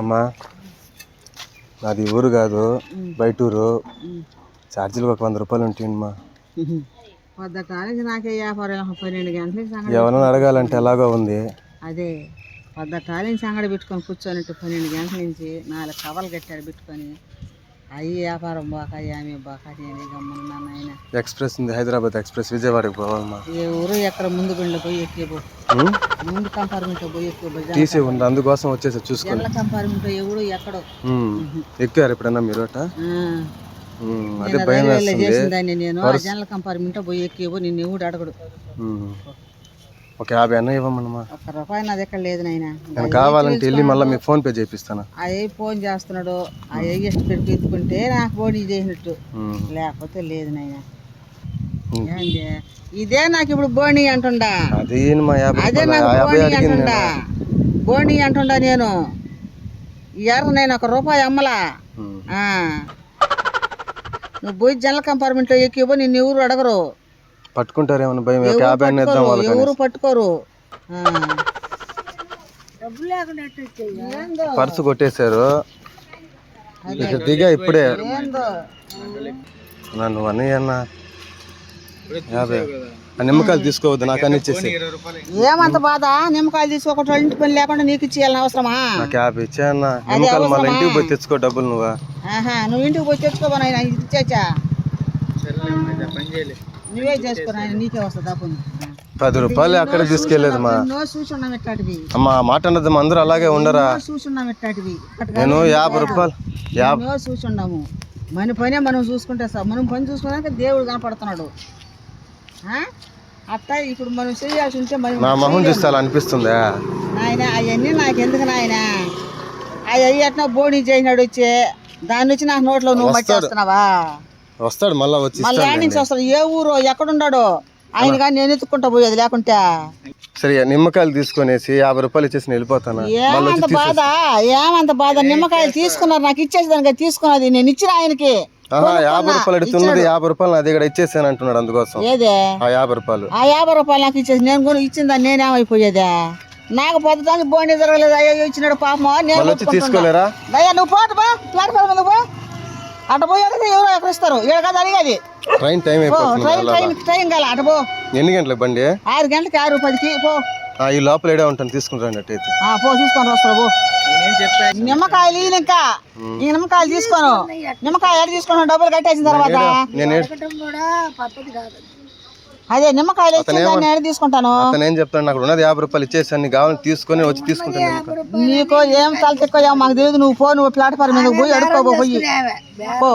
అమ్మా నాది ఊరు కాదు, బయట ఊరు. ఛార్జీలకు ఒక 100 రూపాయలు ఉంటాయమ్మా. పొద్దుటానికి నాకే వ్యాపారం 12 గంటలకి ఎవరైనా అడగాలంటే ఎలాగో ఉంది. అదే పొద్దుటానికి సంగడి పెట్టుకొని కూర్చొని 12 గంటల నుంచి 4 కవర్లు కట్టాడు పెట్టుకొని అయ్యి వ్యాపారం బాక ఆమె బాక నేను గమ్మన్నా నాయన. ఎక్స్ప్రెస్ ఉంది, హైదరాబాద్ ఎక్స్ప్రెస్, విజయవాడకి పోవాలమ్మా. ఏ ఊరు ఎక్కడ ముందు బండిలో పోయి ఎక్కిపో, ముందు కంపార్ట్మెంట్ పోయి ఎక్కిపో. తీసి ఉంది, అందుకోసం వచ్చేసి చూసుకోండి. కంపార్ట్మెంట్ ఎవడు ఎక్కడో ఎక్కారు ఎప్పుడన్నా మీరు? అట అదే భయం చేసిందాన్ని నేను. జనరల్ కంపార్ట్మెంట్ పోయి ఎక్కిపో, నిన్ను ఎవడు అడగడు. ఒక 50 అన్న ఇవ్వమన్నమా. ₹1 నాది ఎక్కడ లేదు నాయన. నేను కావాలంటే వెళ్ళి మళ్ళీ మీకు ఫోన్ పే చేపిస్తాను. అయ్యి ఫోన్ చేస్తున్నాడు, అయ్యి ಎಷ್ಟು పెట్టి ఎత్తుకుంటే నాకు బోడీ చేసినట్టు, లేకపోతే లేదు నాయన. ఇదే నాకు ఇప్పుడు బోణి అంటుండా, అదే నాకు బోణి అంటుండా, బోణి అంటుండా. నేను ఎర్ర నేను ₹1 అమ్మలా. నువ్వు పోయి జనరల్ కంపార్ట్మెంట్ లో ఎక్కిపో, నిన్ను ఎవరు అడగరు. పట్టుకుంటారేమో భయం. ఎవరు పట్టుకోరు. పర్సు కొట్టేశారు. దిగా ఇప్పుడే నన్ను అన్నయ్యన్నా 50 నిమ్మకాయలు తీసుకోవద్దు, నాకు అని ఇచ్చేసి. ఏమంత బాధ? నిమ్మకాయలు తీసుకోకుండా ఇంటి పని లేకుండా నీకు ఇచ్చేయాలని అవసరమా? నాకు 50 ఇచ్చాయన్నా. నిమ్మకాయలు మళ్ళీ ఇంటికి పోయి తెచ్చుకో డబ్బులు. నువ్వు ఇంటికి పోయి తెచ్చుకోబా, ఇచ్చేచ్చా నువ్వే చేసుకో, నీకే వస్తుంది. 10 రూపాయలు అక్కడ తీసుకెళ్లేదు మా. చూసున్నాం ఎట్లాంటివి అమ్మా, మాట అన్నది అందరూ అలాగే ఉండరా? చూసున్నాం ఎట్లాంటివి. నేను 50 రూపాయలు చూసున్నాము. మన పనే మనం చూసుకుంటే సార్, మనం పని చూసుకున్నాక దేవుడు కనపడుతున్నాడు. అట్టా ఇప్పుడు మనం చేయాల్సి ఉంటే నా మొహం చూస్తే అనిపిస్తుందా నాయన? అవన్నీ నాకెందుకు నాయన? అవి ఎట్లా బోడీ చేసినాడు వచ్చే దాని నుంచి నాకు నోట్లో నువ్వు మర్చేస్తున్నావా? వస్తాడు మళ్ళీ వచ్చి, మళ్ళీ నుంచి వస్తాడు. ఏ ఊరు ఎక్కడున్నాడో ఆయన కానీ నేను ఎత్తుకుంటా పోయేది లేకుంటే. సరే నిమ్మకాయలు తీసుకునేసి 50 రూపాయలు ఇచ్చేసి వెళ్ళిపోతాను. ఏమంత బాధ? ఏమంత బాధ? నిమ్మకాయలు తీసుకున్నారు, నాకు ఇచ్చేసేదానికి తీసుకున్నది నేను ఇచ్చిన ఆయనకి. 50 రూపాయలు అడుగుతున్నది, 50 రూపాయలు నా దగ్గర ఇచ్చేసాను అంటున్నాడు. అందుకోసం ఏదే 50 రూపాయలు? 50 రూపాయలు నాకు ఇచ్చేసి నేను కూడా ఇచ్చిందని నేనేమైపోయేదా? నాకు పొద్దుటానికి బోండి జరగలేదు. అయ్యో ఇచ్చినాడు పాపమా. నేను తీసుకోలేరా? అయ్యా నువ్వు పోటు బా, ప్లాట్ఫామ్ మీద పో. అటు పోయి అడిగితే ఎవరో ఎక్కడ ఇస్తారు? ఇక్కడ కదా అడిగేది. ట్రైన్ టైం ట్రైన్ కాల అటు పో. ఎన్ని గంటలకు బండి? 6 గంటలకి 6:10కి పో. ఈ లోపల ఏడే ఉంటాను, తీసుకుంటాను అట్టయితే. పో తీసుకొని వస్తారు పో. నిమ్మకాయలు ఇంకా ఈ నిమ్మకాయలు తీసుకోను. నిమ్మకాయ ఎడ తీసుకున్నాను డబ్బులు కట్టేసిన తర్వాత. అదే నిమ్మకాయలు నేను తీసుకుంటాను. అతను ఏం చెప్తాను, నాకు ఉన్నది 50 రూపాయలు ఇచ్చేసాను, కావాలని తీసుకొని వచ్చి తీసుకుంటాను. నీకు ఏం తల ఎక్కువ మాకు తెలియదు. నువ్వు పో, నువ్వు ప్లాట్ఫామ్ మీద పోయి అడుక్కోబో. పోయి పో.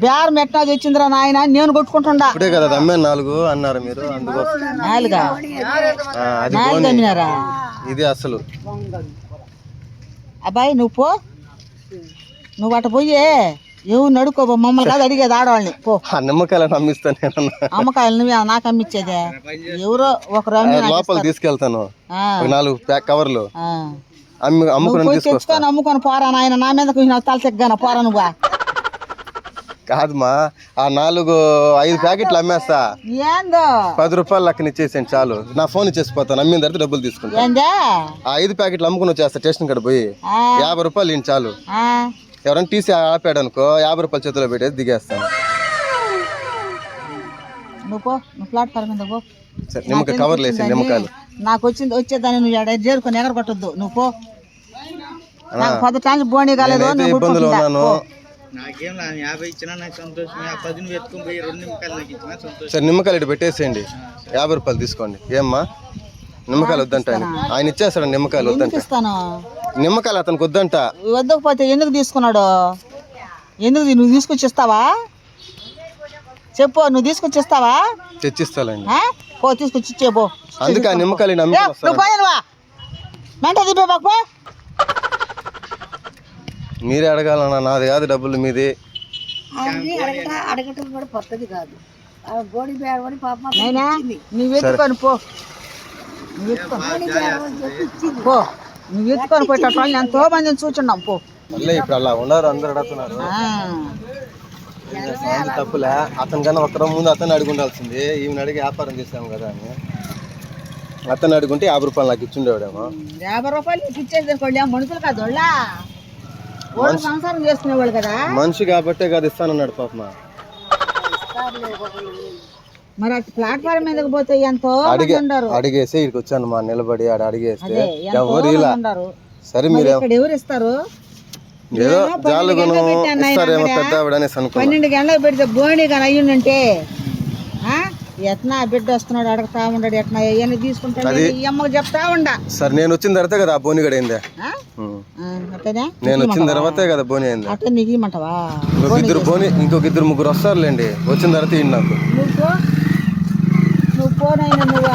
బేరం ఎట్లా తెచ్చిందిరా నాయన, నేను కొట్టుకుంటుండా. ఇప్పుడే కదా అమ్మే 4 అన్నారు మీరు, అందుకోసం 4 అమ్మినారా? ఇది అసలు అబ్బాయి నువ్వు పో, నువ్వు అటు పోయి ఎవరు నడుకోబో. మమ్మల్ని కాదు అడిగేది, ఆడవాళ్ళని. పో. నిమ్మకాయలు అమ్మిస్తాను నేను. అమ్మకాయలు నువ్వే నాకు అమ్మిచ్చేదే? ఎవరో ఒకరు లోపల తీసుకెళ్తాను 4 కవర్లు తెచ్చుకొని అమ్ముకొని పోరా నాయన. నా మీద తల తెగ్గాను పోరా నువ్వు. కాదుమా, ఆ 4-5 ప్యాకెట్లు అమ్మేస్తా. ఏందో 10 రూపాయలు లెక్కన ఇచ్చేసాను చాలు. నా ఫోన్ ఇచ్చేసిపోతాను, అమ్మిన తర్వాత డబ్బులు తీసుకుంటాను. 5 ప్యాకెట్లు అమ్ముకుని వచ్చేస్తా స్టేషన్ కాడ పోయి. 50 రూపాయలు ఇంటి చాలు. ఎవరైనా టీసీ ఆపాడు అనుకో, 50 రూపాయలు చేతిలో పెట్టేసి దిగేస్తాను. నువ్వు పో, నువ్వు ప్లాట్ఫామ్ మీద పో. సరే నిమ్మకాయ కవర్లు వేసి నిమ్మకాయలు నాకు వచ్చేదాన్ని నువ్వు చేరుకొని ఎగర కొట్టద్దు. నువ్వు పో. పొద్దుటానికి బోణి కాలేదు, ఇబ్బందులు ఉన్నాను. సరే నిమ్మకాయలు ఇటు పెట్టేసేయండి, 50 రూపాయలు తీసుకోండి. ఏమ్మా నిమ్మకాయలు వద్దంట ఆయన ఇచ్చేస్తాడు. నిమ్మకాయలు వద్దంట, నిమ్మకాయలు అతనికి వద్దంట. వద్దకపోతే ఎందుకు తీసుకున్నాడు? ఎందుకు? నువ్వు తీసుకొచ్చి ఇస్తావా? చెప్పు, నువ్వు తీసుకొచ్చి ఇస్తావా? తెచ్చిస్తానండి. పో తీసుకొచ్చి ఇచ్చే పో. అందుకే ఆ నిమ్మకాయలు మెంట దిబ్బే. మీరే అడగాలన్నా, నాది కాదు డబ్బులు, మీది. అడగటం కూడా కొత్తది కాదు. నువ్వు ఎత్తుకొని పో, పో. నువ్వు ఎత్తుకొని పోయేటప్పుడు ఎంతో మందిని చూచున్నాం. పో. ఇప్పుడు అలా ఉన్నారు, అందరు అడుగుతున్నారు. తప్పులే, అతని కన్నా ఒక్కరం ముందు అతను అడిగి ఉండాల్సింది. ఈమెను అడిగి వ్యాపారం చేసాము కదా అని. అతను అడుగుంటే 50 రూపాయలు నాకు ఇచ్చిండేవాడేమో. 50 రూపాయలు ఇచ్చేది మనుషులు కాదు. వాళ్ళు సంసారం చేసుకునేవాళ్ళు కదా. మనిషి కాబట్టే కాదు ఇస్తానన్నాడు పాపమా. మరి అటు ప్లాట్ఫామ్ మీదకి పోతే ఎంతో మంది ఉన్నారు. అడిగేసి ఇక్కడికి వచ్చాను మా నిలబడి ఆడ అడిగేస్తే అదే, ఎంతో ఎవరు మంది ఇలా. ఉన్నారు. సరే మరి మీరు ఇక్కడ ఎవరు ఇస్తారు? ఏదో నేను 12 జాలుగును గంటలకు పెట్టాను నాయన ఇస్తారేమో అక్కడ. పెద్ద ఆవిడ అనేసి అనుకున్నా. 12 గంటలకు పెడితే బోణి కానీ అయ్యిందంటే ఎట్నా బిడ్డ వస్తున్నాడు అడగతా ఉన్నాడు, ఎట్నా అవన్నీ తీసుకుంటాడు ఈ అమ్మకు చెప్తా ఉండా. సరే నేను వచ్చిన తర్వాతే కదా బోని గడ అయిందే. అట్టనే నేను వచ్చిన తర్వాతే కదా బోని అయింది. అట్ట నీకు ఇమ్మంటావా? ఇంకొక ఇద్దరు ముగ్గురు వస్తారులేండి. వచ్చిన తర్వాత ఇయ్యండి నాకు. నువ్వు పోనైనా నువ్వు